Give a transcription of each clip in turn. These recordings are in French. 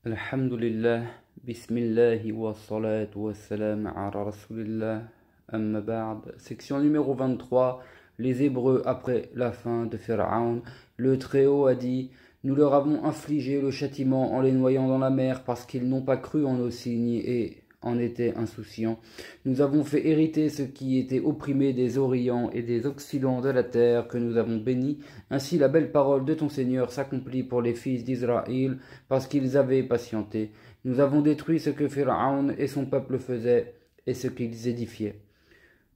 Alhamdulillah, Bismillah wa salatu wa salam ala Rasulillah, amma ba'd. Section numéro 23, les Hébreux après la fin de Pharaon. Le Très-Haut a dit: nous leur avons infligé le châtiment en les noyant dans la mer parce qu'ils n'ont pas cru en nos signes et en étaient insouciants. Nous avons fait hériter ce qui était opprimé des Orients et des Occidents de la terre que nous avons béni. Ainsi la belle parole de ton Seigneur s'accomplit pour les fils d'Israël parce qu'ils avaient patienté. Nous avons détruit ce que Pharaon et son peuple faisaient et ce qu'ils édifiaient.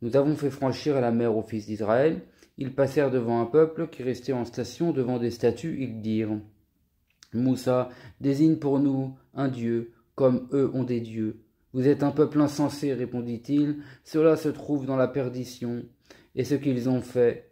Nous avons fait franchir la mer aux fils d'Israël. Ils passèrent devant un peuple qui restait en station devant des statues. Ils dirent: Moussa, désigne pour nous un dieu, comme eux ont des dieux. Vous êtes un peuple insensé, répondit-il, cela se trouve dans la perdition, et ce qu'ils ont fait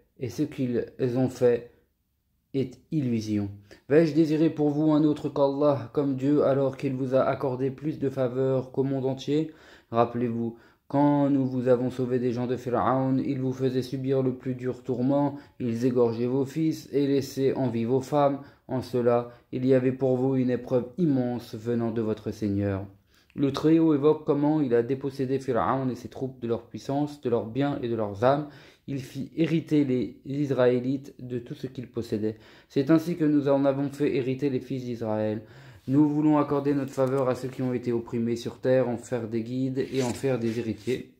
est illusion. Vais-je désirer pour vous un autre qu'Allah comme Dieu, alors qu'il vous a accordé plus de faveurs qu'au monde entier? Rappelez-vous, quand nous vous avons sauvé des gens de Pharaon, ils vous faisaient subir le plus dur tourment, ils égorgeaient vos fils et laissaient en vie vos femmes. En cela, il y avait pour vous une épreuve immense venant de votre Seigneur. Le Très-Haut évoque comment il a dépossédé Pharaon et ses troupes de leur puissance, de leurs biens et de leurs âmes. Il fit hériter les Israélites de tout ce qu'ils possédaient. C'est ainsi que nous en avons fait hériter les fils d'Israël. Nous voulons accorder notre faveur à ceux qui ont été opprimés sur terre, en faire des guides et en faire des héritiers.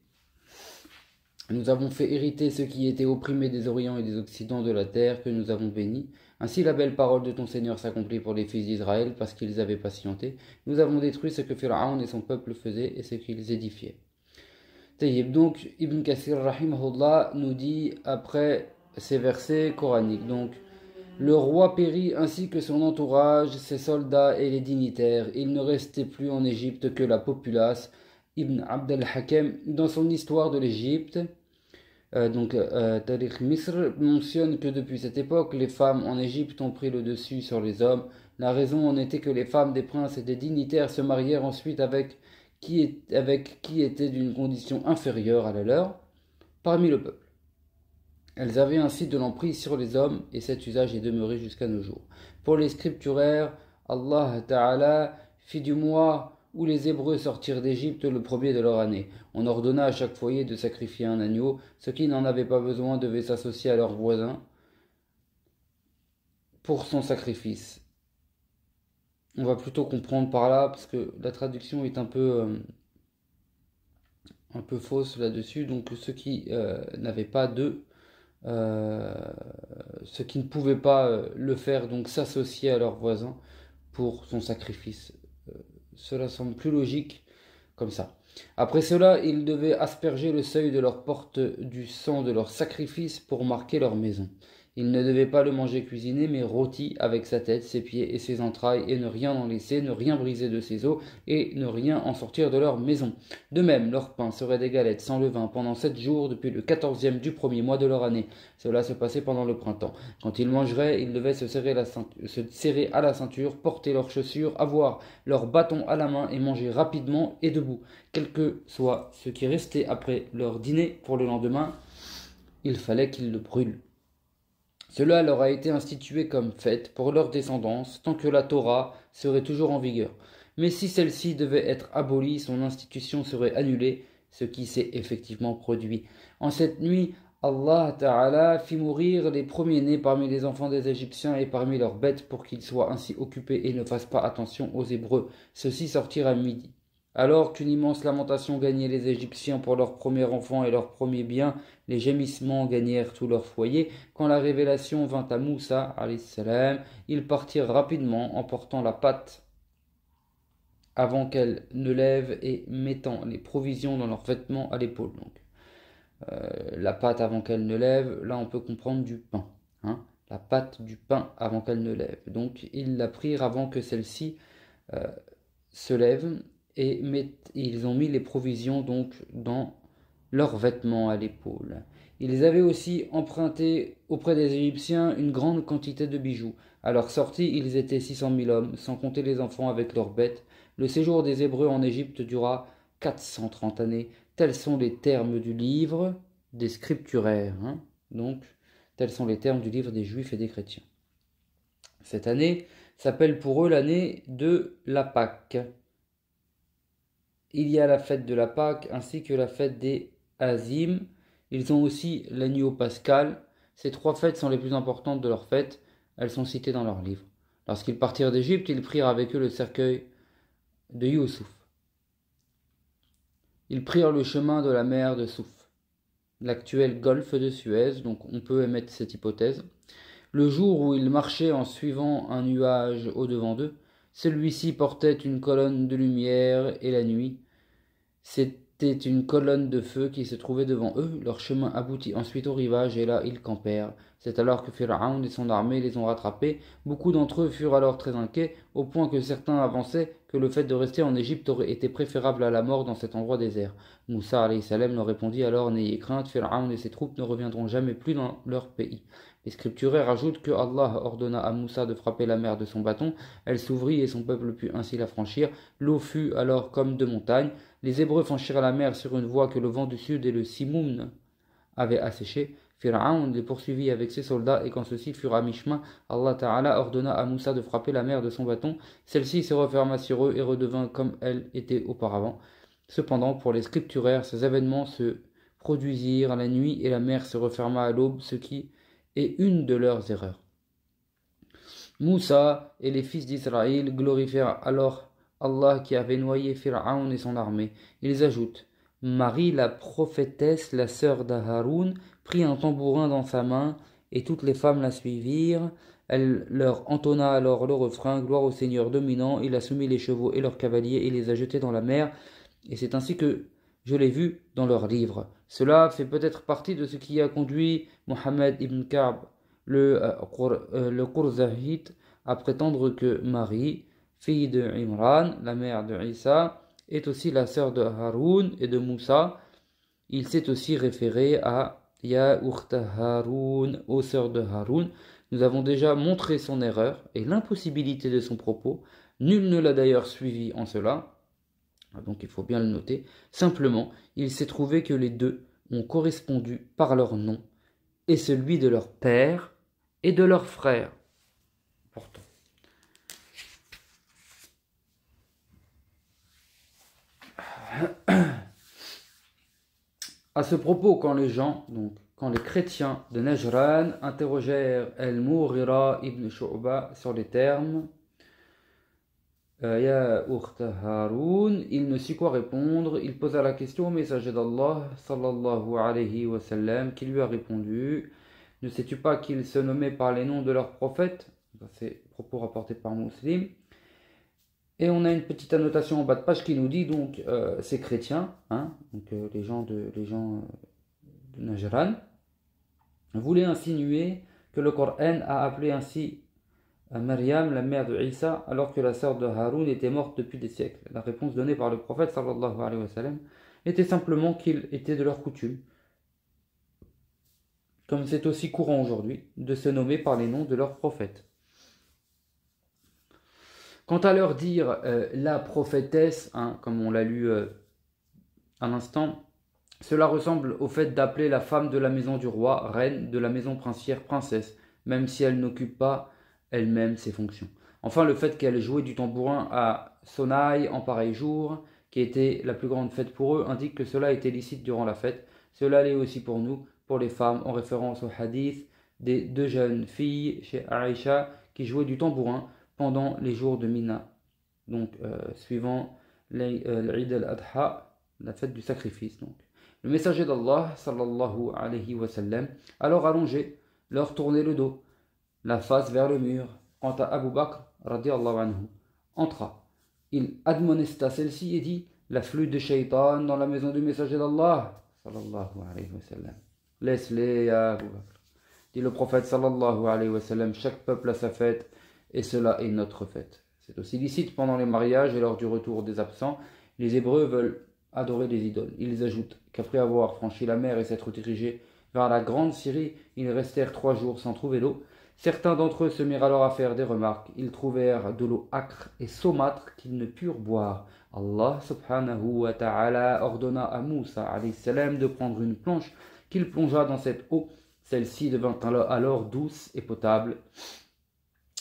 Nous avons fait hériter ceux qui étaient opprimés des Orients et des Occidents de la terre que nous avons bénis. Ainsi la belle parole de ton Seigneur s'accomplit pour les fils d'Israël parce qu'ils avaient patienté. Nous avons détruit ce que Pharaon et son peuple faisaient et ce qu'ils édifiaient. Donc Ibn Kathir rahimahullah nous dit après ces versets coraniques, donc le roi périt ainsi que son entourage, ses soldats et les dignitaires. Il ne restait plus en Égypte que la populace. Ibn Abd al-Hakem, dans son histoire de l'Égypte, Tariq Misr, mentionne que depuis cette époque, les femmes en Égypte ont pris le dessus sur les hommes. La raison en était que les femmes des princes et des dignitaires se marièrent ensuite avec qui était d'une condition inférieure à la leur parmi le peuple. Elles avaient ainsi de l'emprise sur les hommes, et cet usage est demeuré jusqu'à nos jours. Pour les scripturaires, Allah Ta'ala fit du mois où les Hébreux sortirent d'Égypte le premier de leur année. On ordonna à chaque foyer de sacrifier un agneau. Ceux qui n'en avaient pas besoin devaient s'associer à leurs voisins pour son sacrifice. On va plutôt comprendre par là, parce que la traduction est un peu fausse là-dessus. Donc ceux qui n'avaient pas ceux qui ne pouvaient pas le faire, donc s'associer à leurs voisins pour son sacrifice. Cela semble plus logique comme ça. Après cela, ils devaient asperger le seuil de leur porte du sang de leur sacrifice pour marquer leur maison. Ils ne devaient pas le manger cuisiné, mais rôti avec sa tête, ses pieds et ses entrailles, et ne rien en laisser, ne rien briser de ses os, et ne rien en sortir de leur maison. De même, leur pain serait des galettes sans levain pendant 7 jours depuis le 14e du premier mois de leur année. Cela se passait pendant le printemps. Quand ils mangeraient, ils devaient se serrer à la ceinture, porter leurs chaussures, avoir leur bâton à la main et manger rapidement et debout. Quel que soit ce qui restait après leur dîner pour le lendemain, il fallait qu'ils le brûlent. Cela leur a été institué comme fête pour leur descendance, tant que la Torah serait toujours en vigueur. Mais si celle-ci devait être abolie, son institution serait annulée, ce qui s'est effectivement produit. En cette nuit, Allah Ta'ala fit mourir les premiers-nés parmi les enfants des Égyptiens et parmi leurs bêtes pour qu'ils soient ainsi occupés et ne fassent pas attention aux Hébreux. Ceux-ci sortirent à midi. Alors qu'une immense lamentation gagnait les Égyptiens pour leurs premiers enfants et leurs premiers biens, les gémissements gagnèrent tout leur foyer. Quand la révélation vint à Moussa, alayhi salam, ils partirent rapidement en portant la pâte avant qu'elle ne lève et mettant les provisions dans leurs vêtements à l'épaule. Donc, la pâte avant qu'elle ne lève, là on peut comprendre du pain. La pâte du pain avant qu'elle ne lève. Donc ils la prirent avant que celle-ci se lève. Et ils ont mis les provisions donc dans leurs vêtements à l'épaule. Ils avaient aussi emprunté auprès des Égyptiens une grande quantité de bijoux. À leur sortie, ils étaient 600 000 hommes, sans compter les enfants avec leurs bêtes. Le séjour des Hébreux en Égypte dura 430 années. Tels sont les termes du livre des scripturaires. Donc, tels sont les termes du livre des Juifs et des chrétiens. Cette année s'appelle pour eux l'année de la Pâque. Il y a la fête de la Pâque ainsi que la fête des Azim. Ils ont aussi l'agneau pascal. Ces trois fêtes sont les plus importantes de leurs fêtes. Elles sont citées dans leurs livres. Lorsqu'ils partirent d'Égypte, ils prirent avec eux le cercueil de Youssouf. Ils prirent le chemin de la mer de Souf, l'actuel golfe de Suez, donc on peut émettre cette hypothèse. Le jour où ils marchaient en suivant un nuage au-devant d'eux, celui-ci portait une colonne de lumière et la nuit, c'était une colonne de feu qui se trouvait devant eux. Leur chemin aboutit ensuite au rivage et là ils campèrent. C'est alors que Pharaon et son armée les ont rattrapés. Beaucoup d'entre eux furent alors très inquiets, au point que certains avançaient que le fait de rester en Égypte aurait été préférable à la mort dans cet endroit désert. Moussa alayhi salam leur répondit alors: n'ayez crainte, Pharaon et ses troupes ne reviendront jamais plus dans leur pays. Les scripturaires ajoutent que Allah ordonna à Moussa de frapper la mer de son bâton. Elle s'ouvrit et son peuple put ainsi la franchir. L'eau fut alors comme de montagnes. Les Hébreux franchirent la mer sur une voie que le vent du sud et le Simoun avaient asséchée. Pharaon les poursuivit avec ses soldats, et quand ceux-ci furent à mi-chemin, Allah Ta'ala ordonna à Moussa de frapper la mer de son bâton. Celle-ci se referma sur eux et redevint comme elle était auparavant. Cependant, pour les scripturaires, ces événements se produisirent la nuit et la mer se referma à l'aube, ce qui est une de leurs erreurs. Moussa et les fils d'Israël glorifièrent alors Allah qui avait noyé Pharaon et son armée. Ils ajoutent: Marie, la prophétesse, la sœur d'Haroun, prit un tambourin dans sa main, et toutes les femmes la suivirent. Elle leur entonna alors le refrain: Gloire au Seigneur dominant, il a soumis les chevaux et leurs cavaliers et les a jetés dans la mer, et c'est ainsi que je l'ai vu dans leurs livres. Cela fait peut-être partie de ce qui a conduit Mohammed ibn Ka'b, le Qurzahite, à prétendre que Marie, fille de Imran, la mère de Isa, est aussi la sœur de Haroun et de Moussa. Il s'est aussi référé à Ya Ukhta Haroun, aux sœurs de Haroun. Nous avons déjà montré son erreur et l'impossibilité de son propos. Nul ne l'a d'ailleurs suivi en cela, donc il faut bien le noter. Simplement, il s'est trouvé que les deux ont correspondu par leur nom et celui de leur père et de leur frère. Important. À ce propos, quand les chrétiens de Najran interrogèrent Al-Mughira ibn Shu'ba sur les termes Ya Ukhta Haroun, il ne sut quoi répondre. Il posa la question au messager d'Allah sallallahu alayhi wa sallam, qui lui a répondu: ne sais-tu pas qu'ils se nommaient par les noms de leurs prophètes? C'est propos rapportés par Muslim. Et on a une petite annotation en bas de page qui nous dit donc ces chrétiens, donc les gens de Najran, voulaient insinuer que le Coran a appelé ainsi Maryam, la mère de Isa, alors que la sœur de Haroun était morte depuis des siècles. La réponse donnée par le prophète sallallahu alayhi wa sallam était simplement qu'il était de leur coutume, comme c'est aussi courant aujourd'hui, de se nommer par les noms de leurs prophètes. Quant à leur dire la prophétesse, comme on l'a lu à l'instant, cela ressemble au fait d'appeler la femme de la maison du roi reine, de la maison princière princesse, même si elle n'occupe pas elle-même ses fonctions. Enfin, le fait qu'elle jouait du tambourin à Sonaï en pareil jour, qui était la plus grande fête pour eux, indique que cela était licite durant la fête. Cela l'est aussi pour nous, pour les femmes, en référence au hadith des deux jeunes filles chez Aïcha qui jouaient du tambourin pendant les jours de Mina, donc suivant l'Eid al-Adha, la fête du sacrifice. Donc. Le messager d'Allah, sallallahu alayhi wa sallam, alors allongé, leur tournait le dos, la face vers le mur. Quant à Abu Bakr, radiallahu anhu, entra. Il admonesta celle-ci et dit: l'afflux de shaitan dans la maison du messager d'Allah, sallallahu alayhi wa sallam. Laisse-les, Abu Bakr. Dit le prophète, sallallahu alayhi wa sallam, chaque peuple a sa fête, et cela est notre fête. C'est aussi licite pendant les mariages et lors du retour des absents. Les Hébreux veulent adorer des idoles. Ils ajoutent qu'après avoir franchi la mer et s'être dirigés vers la grande Syrie, ils restèrent 3 jours sans trouver d'eau. Certains d'entre eux se mirent alors à faire des remarques. Ils trouvèrent de l'eau âcre et saumâtre qu'ils ne purent boire. Allah subhanahu wa ta'ala ordonna à Moussa alayhi salam de prendre une planche qu'il plongea dans cette eau. Celle-ci devint alors douce et potable.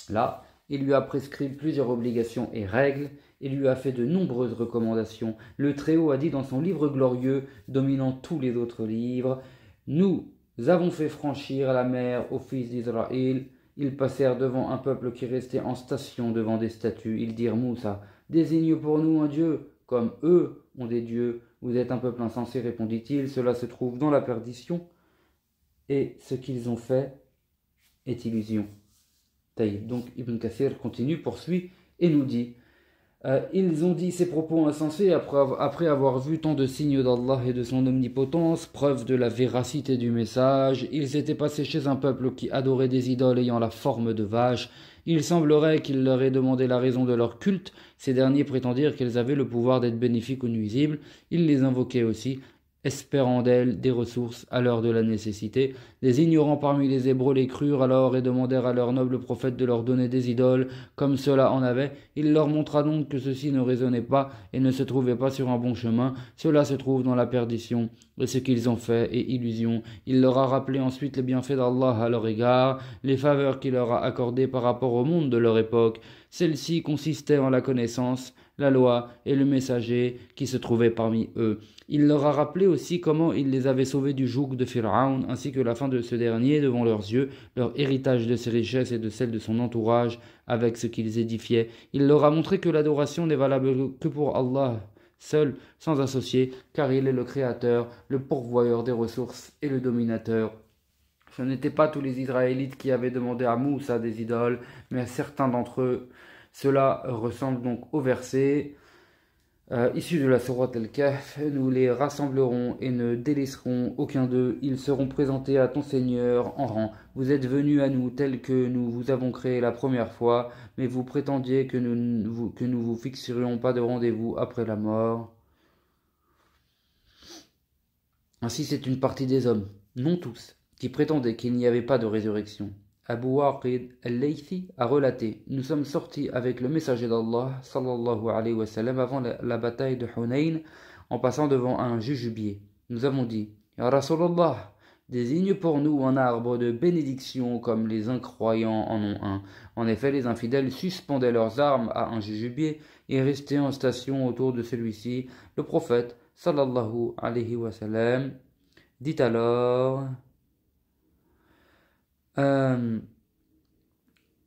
Là, il lui a prescrit plusieurs obligations et règles, il lui a fait de nombreuses recommandations. Le Très-Haut a dit dans son livre glorieux, dominant tous les autres livres, « Nous avons fait franchir la mer aux fils d'Israël. Ils passèrent devant un peuple qui restait en station devant des statues. Ils dirent, Moussa, désigne pour nous un Dieu, comme eux ont des dieux. Vous êtes un peuple insensé, répondit-il, cela se trouve dans la perdition. Et ce qu'ils ont fait est illusion. » Donc Ibn Kathir continue, poursuit et nous dit ils ont dit ces propos insensés après avoir vu tant de signes d'Allah et de son omnipotence, preuve de la véracité du message. Ils étaient passés chez un peuple qui adorait des idoles ayant la forme de vaches. Il semblerait qu'il leur ait demandé la raison de leur culte. Ces derniers prétendirent qu'ils avaient le pouvoir d'être bénéfiques ou nuisibles. Ils les invoquaient aussi, espérant d'elles des ressources à l'heure de la nécessité. Des ignorants parmi les Hébreux les crurent alors et demandèrent à leur noble prophète de leur donner des idoles, comme cela en avait. Il leur montra donc que ceci ne raisonnait pas et ne se trouvait pas sur un bon chemin. Cela se trouve dans la perdition, et ce qu'ils ont fait est illusion. Il leur a rappelé ensuite les bienfaits d'Allah à leur égard, les faveurs qu'il leur a accordées par rapport au monde de leur époque. Celles-ci consistaient en la connaissance, la loi et le messager qui se trouvait parmi eux. Il leur a rappelé aussi comment il les avait sauvés du joug de Pharaon, ainsi que la fin de ce dernier devant leurs yeux, leur héritage de ses richesses et de celles de son entourage, avec ce qu'ils édifiaient. Il leur a montré que l'adoration n'est valable que pour Allah, seul, sans associé, car il est le créateur, le pourvoyeur des ressources et le dominateur. Ce n'étaient pas tous les Israélites qui avaient demandé à Moussa des idoles, mais certains d'entre eux. Cela ressemble donc au verset issus de la sourate Al-Kahf. Nous les rassemblerons et ne délaisserons aucun d'eux. Ils seront présentés à ton Seigneur en rang. Vous êtes venus à nous tels que nous vous avons créé la première fois, mais vous prétendiez que nous vous fixerions pas de rendez-vous après la mort. Ainsi c'est une partie des hommes, non tous, qui prétendaient qu'il n'y avait pas de résurrection. Abu Waqid al-Laythi a relaté « Nous sommes sortis avec le messager d'Allah sallallahu alayhi wa sallam avant la bataille de Hunayn en passant devant un jujubier. Nous avons dit « Ya Rasulallah, désigne pour nous un arbre de bénédiction comme les incroyants en ont un. » En effet, les infidèles suspendaient leurs armes à un jujubier et restaient en station autour de celui-ci. Le prophète sallallahu alayhi wa sallam dit alors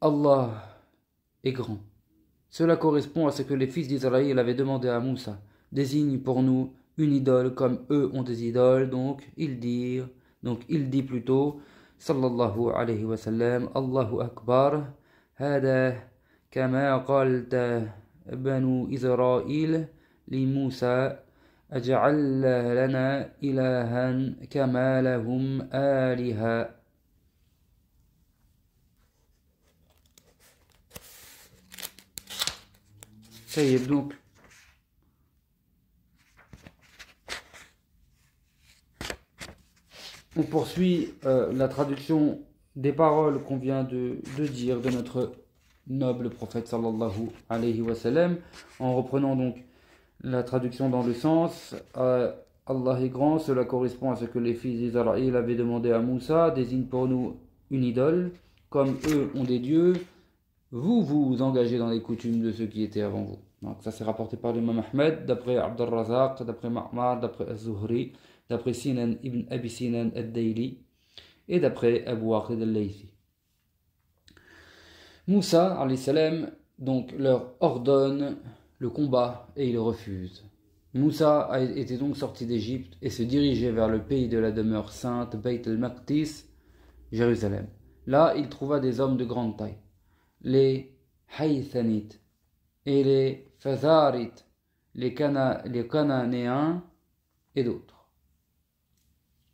Allah est grand. Cela correspond à ce que les fils d'Israël avaient demandé à Moussa. Désigne pour nous une idole comme eux ont des idoles. Donc il dit plutôt sallallahu alayhi wa sallam Allahu Akbar hada kama qalta banu Israël li Moussa aj'al lana ilahan kama lahum aliha. Ça y est, donc on poursuit la traduction des paroles qu'on vient de dire de notre noble prophète sallallahu alayhi wa sallam, en reprenant donc la traduction dans le sens Allah est grand, cela correspond à ce que les fils d'Israël avaient demandé à Moussa, désigne pour nous une idole, comme eux ont des dieux. Vous vous engagez dans les coutumes de ceux qui étaient avant vous. Donc ça c'est rapporté par l'imam Ahmed, d'après Abd al-Razaq, d'après Ma'mar, d'après Az-Zuhri, d'après Sinan ibn Abi Sinan al-Dayli et d'après Abu Waqid al-Laythi. Moussa alayhi salam donc leur ordonne le combat et ils refusent. Moussa était donc sorti d'Égypte et se dirigeait vers le pays de la demeure sainte, Bayt al-Maqdis, Jérusalem. Là, il trouva des hommes de grande taille, les Haythanites et les Fazarites, les Cananéens et d'autres.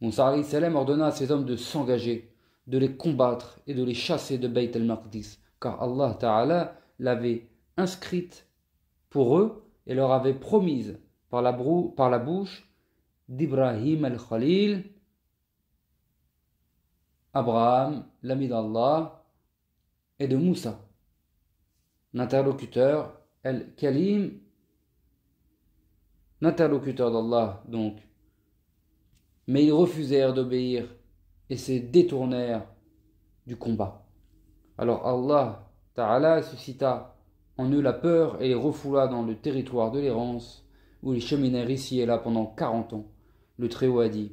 Moussa alayhi salam ordonna à ces hommes de s'engager, de les combattre et de les chasser de Bayt al-Maqdis, car Allah Ta'ala l'avait inscrite pour eux et leur avait promise par la bouche d'Ibrahim al-Khalil, Abraham, l'ami d'Allah, et de Moussa, l'interlocuteur, Al-Kalim, l'interlocuteur d'Allah donc. Mais ils refusèrent d'obéir et se détournèrent du combat. Alors Allah Ta'ala suscita en eux la peur et les refoula dans le territoire de l'errance, où ils cheminèrent ici et là pendant 40 ans. Le Très-Haut a dit,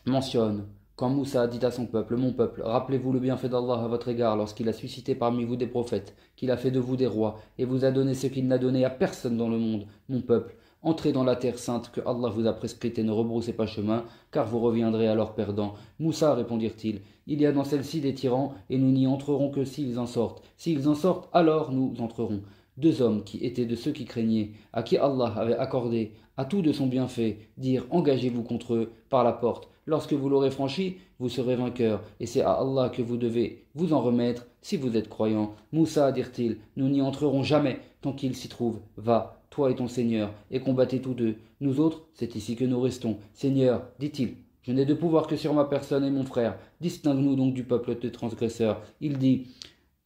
mentionne, quand Moussa dit à son peuple, mon peuple, rappelez-vous le bienfait d'Allah à votre égard lorsqu'il a suscité parmi vous des prophètes, qu'il a fait de vous des rois, et vous a donné ce qu'il n'a donné à personne dans le monde, mon peuple. Entrez dans la terre sainte que Allah vous a prescrite et ne rebroussez pas chemin, car vous reviendrez alors perdants. Moussa, répondirent-ils, il y a dans celle-ci des tyrans, et nous n'y entrerons que s'ils en sortent. S'ils en sortent, alors nous entrerons. Deux hommes qui étaient de ceux qui craignaient, à qui Allah avait accordé à tout de son bienfait, dirent, engagez-vous contre eux par la porte. Lorsque vous l'aurez franchi, vous serez vainqueurs, et c'est à Allah que vous devez vous en remettre si vous êtes croyants. Moussa, dirent-ils, nous n'y entrerons jamais tant qu'il s'y trouve. Va, toi et ton Seigneur, et combattez tous deux. Nous autres, c'est ici que nous restons. Seigneur, dit-il, je n'ai de pouvoir que sur ma personne et mon frère. Distingue-nous donc du peuple des transgresseurs. Il dit,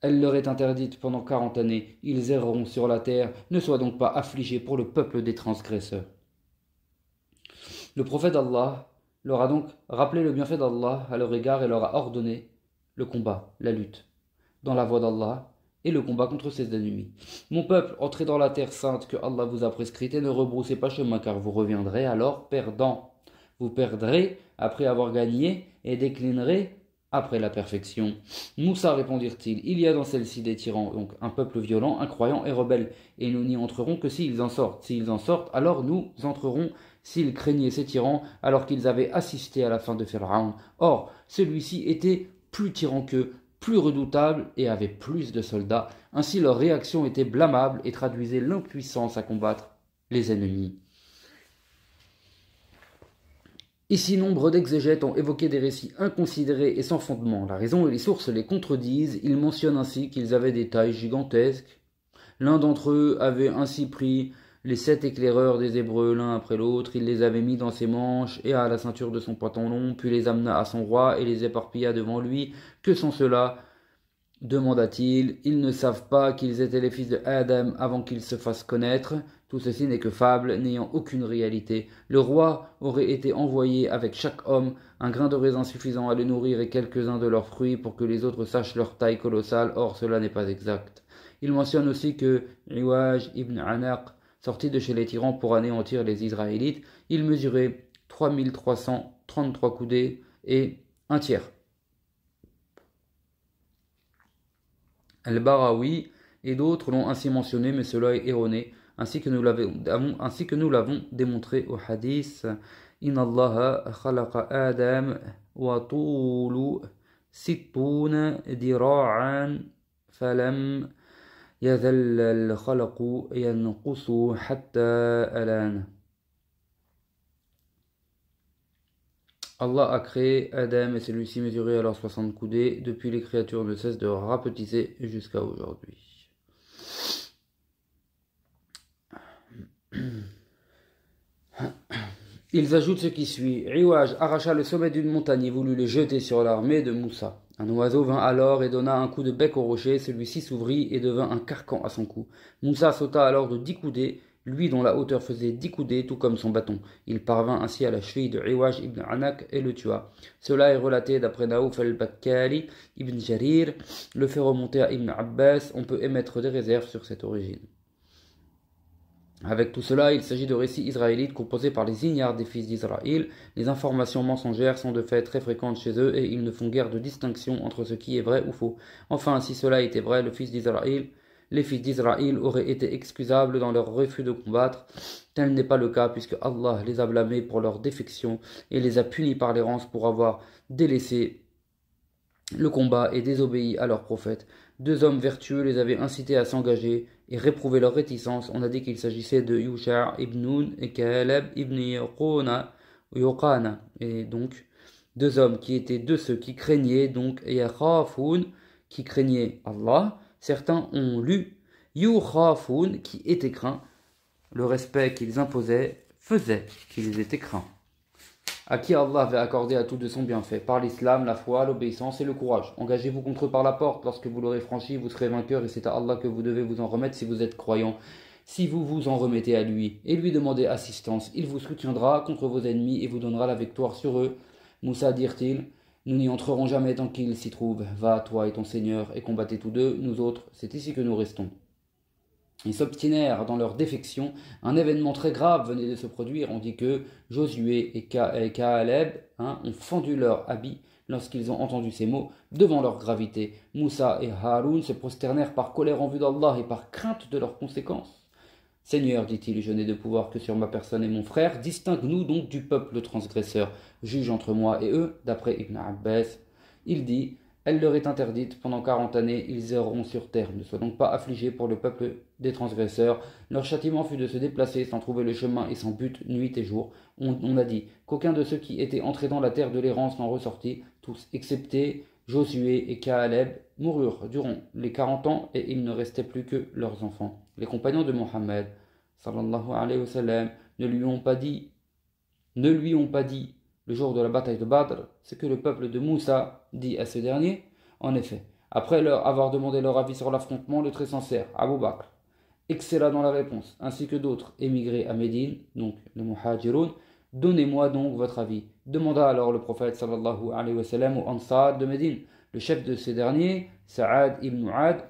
elle leur est interdite pendant 40 années. Ils erreront sur la terre. Ne sois donc pas affligé pour le peuple des transgresseurs. Le prophète d'Allah leur a donc rappelé le bienfait d'Allah à leur égard et leur a ordonné le combat, la lutte, dans la voie d'Allah et le combat contre ses ennemis. Mon peuple, entrez dans la terre sainte que Allah vous a prescrite et ne rebroussez pas chemin car vous reviendrez alors perdants. Vous perdrez après avoir gagné et déclinerez après la perfection. Moussa, répondirent-ils, il y a dans celle-ci des tyrans, donc un peuple violent, incroyant et rebelle, et nous n'y entrerons que s'ils en sortent. S'ils en sortent, alors nous entrerons. S'ils craignaient ces tyrans, alors qu'ils avaient assisté à la fin de Pharaon. Or, celui-ci était plus tyran qu'eux, plus redoutable et avait plus de soldats. Ainsi leur réaction était blâmable et traduisait l'impuissance à combattre les ennemis. Ici, nombre d'exégètes ont évoqué des récits inconsidérés et sans fondement. La raison et les sources les contredisent. Ils mentionnent ainsi qu'ils avaient des tailles gigantesques. L'un d'entre eux avait ainsi pris les 7 éclaireurs des Hébreux l'un après l'autre. Il les avait mis dans ses manches et à la ceinture de son pantalon, puis les amena à son roi et les éparpilla devant lui. Que sont ceux-là ? Demanda-t-il. Ils ne savent pas qu'ils étaient les fils de Adam avant qu'ils se fassent connaître. Tout ceci n'est que fable, n'ayant aucune réalité. Le roi aurait été envoyé avec chaque homme un grain de raisin suffisant à les nourrir et quelques-uns de leurs fruits pour que les autres sachent leur taille colossale. Or, cela n'est pas exact. Il mentionne aussi que Iwaj ibn Anaq sorti de chez les tyrans pour anéantir les Israélites, il mesurait 3333 coudées et un tiers. Al-Barawi et d'autres l'ont ainsi mentionné, mais cela est erroné, ainsi que nous l'avons démontré au hadith. Inna Allah khalaqa Adam wa tulu sittuna dira'an falam yazal al-khalaqu yanqusu hatta alan. Allah a créé Adam et celui-ci mesurait alors 60 coudées. Depuis, les créatures ne cessent de rapetisser jusqu'à aujourd'hui. Ils ajoutent ce qui suit. Iwaj arracha le sommet d'une montagne et voulut le jeter sur l'armée de Moussa. Un oiseau vint alors et donna un coup de bec au rocher. Celui-ci s'ouvrit et devint un carcan à son cou. Moussa sauta alors de 10 coudées, lui dont la hauteur faisait 10 coudées, tout comme son bâton. Il parvint ainsi à la cheville de Iwaj ibn Anak et le tua. Cela est relaté d'après Naouf al-Bakkali ibn Jarir, le fait remonter à Ibn Abbas. On peut émettre des réserves sur cette origine. Avec tout cela, il s'agit de récits israélites composés par les ignares des fils d'Israël. Les informations mensongères sont de fait très fréquentes chez eux et ils ne font guère de distinction entre ce qui est vrai ou faux. Enfin, si cela était vrai, les fils d'Israël auraient été excusables dans leur refus de combattre. Tel n'est pas le cas puisque Allah les a blâmés pour leur défection et les a punis par l'errance pour avoir délaissé le combat et désobéi à leur prophète. Deux hommes vertueux les avaient incités à s'engager et réprouver leur réticence. On a dit qu'il s'agissait de Yusha ibn Nun et Kaleb ibn Yoqana. Et donc, deux hommes qui étaient de ceux qui craignaient, donc Yakhafoun, qui craignaient Allah. Certains ont lu Yukhafoun, qui était craint. Le respect qu'ils imposaient faisait qu'ils étaient craints. À qui Allah avait accordé à tout de son bienfait, par l'islam, la foi, l'obéissance et le courage. Engagez-vous contre eux par la porte, lorsque vous l'aurez franchi, vous serez vainqueur et c'est à Allah que vous devez vous en remettre si vous êtes croyant. Si vous vous en remettez à lui et lui demandez assistance, il vous soutiendra contre vos ennemis et vous donnera la victoire sur eux. Moussa, dirent-ils, Nous n'y entrerons jamais tant qu'il s'y trouve. Va, toi et ton Seigneur, et combattez tous deux, nous autres, c'est ici que nous restons. Ils s'obstinèrent dans leur défection. Un événement très grave venait de se produire. On dit que Josué et Caleb ont fendu leurs habits lorsqu'ils ont entendu ces mots. Devant leur gravité, Moussa et Haroun se prosternèrent par colère en vue d'Allah et par crainte de leurs conséquences. Seigneur, dit-il, je n'ai de pouvoir que sur ma personne et mon frère. Distingue-nous donc du peuple transgresseur. Juge entre moi et eux. D'après Ibn Abbas, il dit: elle leur est interdite, pendant 40 années, ils erreront sur terre. Ne sois donc pas affligés pour le peuple des transgresseurs. Leur châtiment fut de se déplacer sans trouver le chemin et sans but, nuit et jour. On a dit qu'aucun de ceux qui étaient entrés dans la terre de l'errance n'en ressortit, tous excepté Josué et Caleb moururent durant les 40 ans et il ne restait plus que leurs enfants. Les compagnons de Mohammed, sallallahu alayhi wa sallam, ne lui ont pas dit le jour de la bataille de Badr, ce que le peuple de Moussa dit à ce dernier. En effet, après leur avoir demandé leur avis sur l'affrontement, le très sincère Abu Bakr excella dans la réponse, ainsi que d'autres émigrés à Médine, donc les Muhajiroun. Donnez-moi donc votre avis, demanda alors le prophète sallallahu alayhi wa sallam au Ansar de Médine. Le chef de ces derniers, Sa'ad ibn Mu'ad,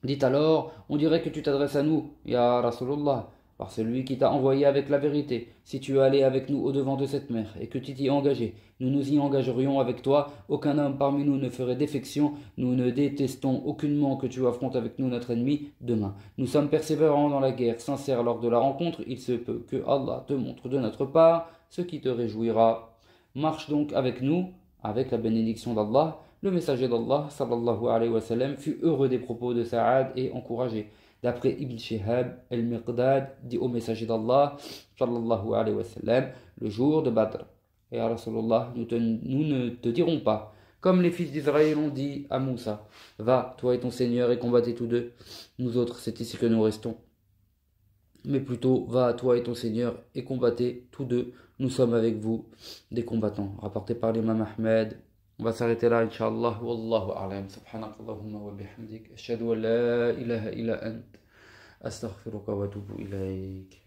dit alors: on dirait que tu t'adresses à nous, Ya Rasulullah, par celui qui t'a envoyé avec la vérité. Si tu allais avec nous au-devant de cette mer et que tu t'y engageais, nous nous y engagerions avec toi. Aucun homme parmi nous ne ferait défection. Nous ne détestons aucunement que tu affrontes avec nous notre ennemi demain. Nous sommes persévérants dans la guerre, sincères lors de la rencontre. Il se peut que Allah te montre de notre part ce qui te réjouira. Marche donc avec nous, avec la bénédiction d'Allah. Le messager d'Allah, sallallahu alayhi wa sallam, fut heureux des propos de Sa'ad et encouragé. D'après Ibn Shihab, El-Miqdad dit au messager d'Allah, sallallahu alayhi wa sallam, le jour de Badr: et à Rasulullah, nous ne te dirons pas, comme les fils d'Israël ont dit à Moussa: va, toi et ton Seigneur, et combattez tous deux. Nous autres, c'est ici que nous restons. Mais plutôt, va, toi et ton Seigneur, et combattez tous deux. Nous sommes avec vous, des combattants. Rapporté par l'imam Ahmed. On va s'arrêter là, Inch'Allah. Wallahu a'lam. Subhanakallahumma wa bihamdik. Ashhadu an la ilaha illa ant. Astaghfiruka wa atubu ilayk.